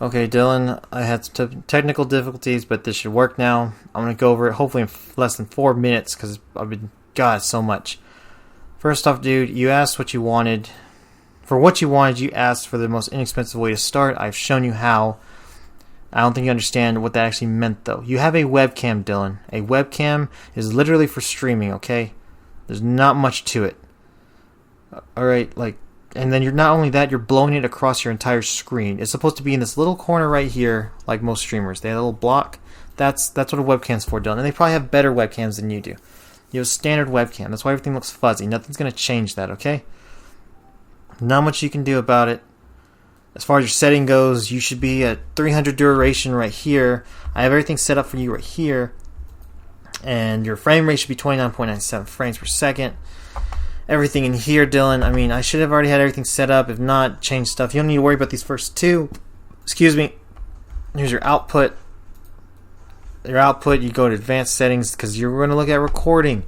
Okay, Dylan, I had some technical difficulties, but this should work now. I'm going to go over it hopefully in less than 4 minutes because I've been, God, so much. First off, dude, you asked what you wanted. For what you wanted, you asked for the most inexpensive way to start. I've shown you how. I don't think you understand what that actually meant, though. You have a webcam, Dylan. A webcam is literally for streaming, okay? There's not much to it. Alright, and then you're not only that, you're blowing it across your entire screen. It's supposed to be in this little corner right here, like most streamers. They have a little block. That's what a webcam's for, Dylan. And they probably have better webcams than you do. You have a standard webcam. That's why everything looks fuzzy. Nothing's going to change that, okay? Not much you can do about it. As far as your setting goes, you should be at 300 duration right here. I have everything set up for you right here. And your frame rate should be 29.97 frames per second. Everything in here, Dylan, I mean, I should have already had everything set up. If not, change stuff. You don't need to worry about these first two. Excuse me. Here's your output. Your output, you go to advanced settings because you're going to look at recording.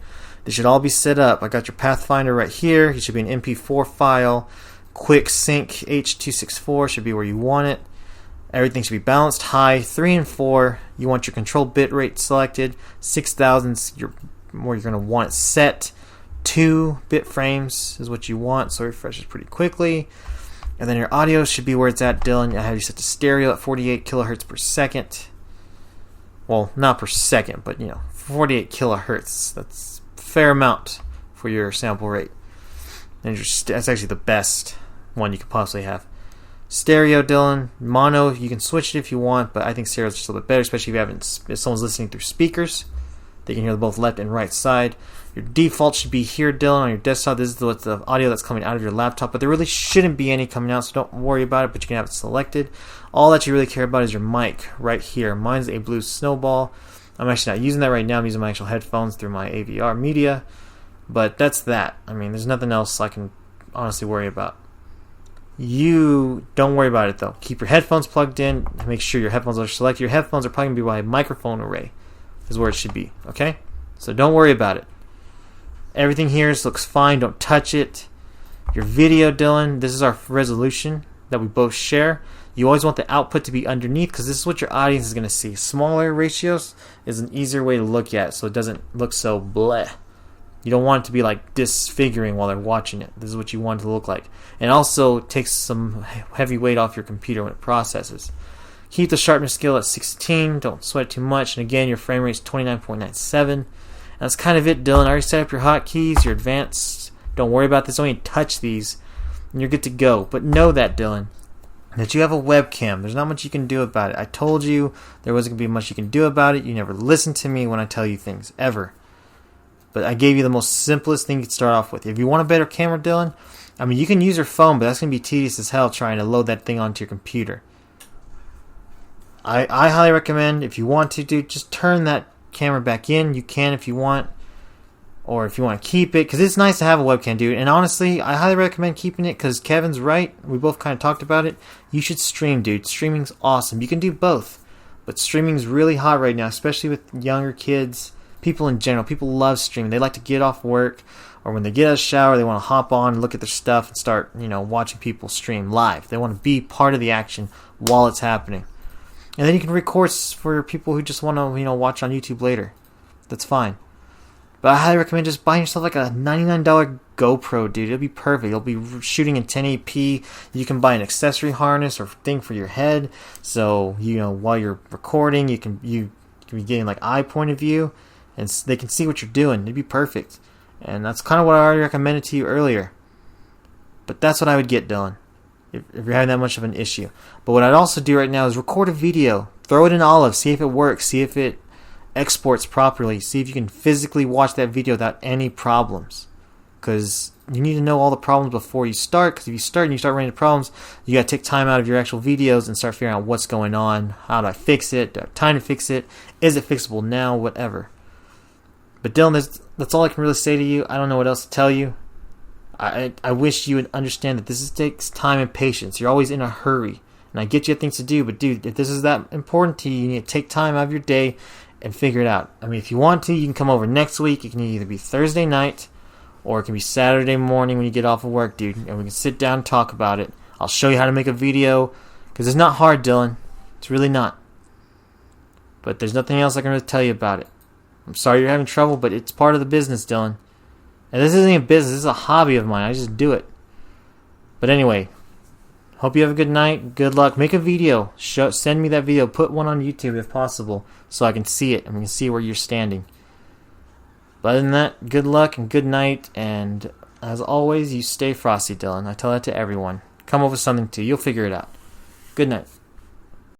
They should all be set up. I got your Pathfinder right here. It should be an MP4 file. Quick Sync H.264 should be where you want it. Everything should be balanced high. 3 and 4. You want your control bit rate selected. 6000 is where you're going to want it set. 2 bit frames is what you want, so it refreshes pretty quickly. And then your audio should be where it's at, Dylan. I have you set to stereo at 48 kilohertz per second. Well, not per second, but 48 kilohertz. That's a fair amount for your sample rate. And that's actually the best one you could possibly have. Stereo, Dylan. Mono, you can switch it if you want, but I think stereo is just a little bit better, especially if someone's listening through speakers. They can hear both left and right side. Your default should be here, Dylan, on your desktop. This is the audio that's coming out of your laptop, but there really shouldn't be any coming out, so don't worry about it, but you can have it selected. All that you really care about is your mic right here. Mine's a Blue Snowball. I'm actually not using that right now. I'm using my actual headphones through my AVR media, but that's that. I mean, there's nothing else I can honestly worry about. You don't worry about it, though. Keep your headphones plugged in. Make sure your headphones are selected. Your headphones are probably going to be by a microphone array is where it should be, okay? So don't worry about it. Everything here looks fine. Don't touch it. Your video, Dylan, this is our resolution that we both share. You always want the output to be underneath because this is what your audience is going to see. Smaller ratios is an easier way to look at so it doesn't look so bleh. You don't want it to be like disfiguring while they're watching it. This is what you want it to look like. And also takes some heavy weight off your computer when it processes. Keep the sharpness scale at 16. Don't sweat too much. And again, your frame rate is 29.97. That's kind of it, Dylan. I already set up your hotkeys, your advanced. Don't worry about this. Don't even touch these. And you're good to go. But know that, Dylan, that you have a webcam. There's not much you can do about it. I told you there wasn't going to be much you can do about it. You never listen to me when I tell you things, ever. But I gave you the most simplest thing you could start off with. If you want a better camera, Dylan, I mean, you can use your phone, but that's going to be tedious as hell trying to load that thing onto your computer. I highly recommend, if you want to, dude, just turn that camera back in. You can if you want, or if you want to keep it, because it's nice to have a webcam, dude. And honestly, I highly recommend keeping it because Kevin's right. We both kind of talked about it. You should stream, dude. Streaming's awesome. You can do both, but streaming's really hot right now, especially with younger kids, people in general. People love streaming. They like to get off work, or when they get out of the shower, they want to hop on, look at their stuff, and start, watching people stream live. They want to be part of the action while it's happening. And then you can record for people who just want to, watch on YouTube later. That's fine. But I highly recommend just buying yourself like a $99 GoPro, dude. It'll be perfect. You'll be shooting in 1080p. You can buy an accessory harness or thing for your head. So, while you're recording, you can be getting like eye point of view. And they can see what you're doing. It'd be perfect. And that's kind of what I already recommended to you earlier. But that's what I would get, Dylan, if you're having that much of an issue. But what I'd also do right now is record a video. Throw it in Olive. See if it works. See if it exports properly. See if you can physically watch that video without any problems. Because you need to know all the problems before you start. Because if you start and you start running into problems, you got to take time out of your actual videos and start figuring out what's going on. How do I fix it? Do I have time to fix it? Is it fixable now? Whatever. But Dylan, that's all I can really say to you. I don't know what else to tell you. I wish you would understand that this takes time and patience. You're always in a hurry. And I get you things to do, but dude, if this is that important to you, you need to take time out of your day and figure it out. I mean, if you want to, you can come over next week. It can either be Thursday night or it can be Saturday morning when you get off of work, dude. And we can sit down and talk about it. I'll show you how to make a video because it's not hard, Dylan. It's really not. But there's nothing else I can really tell you about it. I'm sorry you're having trouble, but it's part of the business, Dylan. And this isn't a business, this is a hobby of mine. I just do it. But anyway, hope you have a good night. Good luck. Make a video. Send me that video. Put one on YouTube if possible so I can see it and we can see where you're standing. But other than that, good luck and good night. And as always, you stay frosty, Dylan. I tell that to everyone. Come up with something too. You'll figure it out. Good night.